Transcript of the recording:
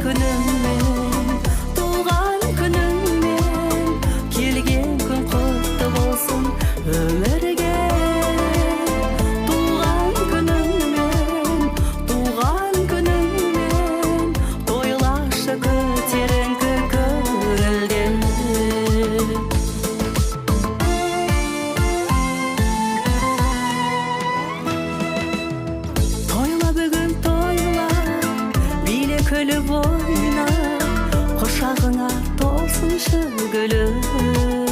күніңмен, туған күніңмен, келген күн құтты болсын өмірге. Туған күніңмен, тойлашы көтеріңкі көңілден. Тойла бүгін тойла, биле күліп ойна, құшағыңа толсыншы гүлім.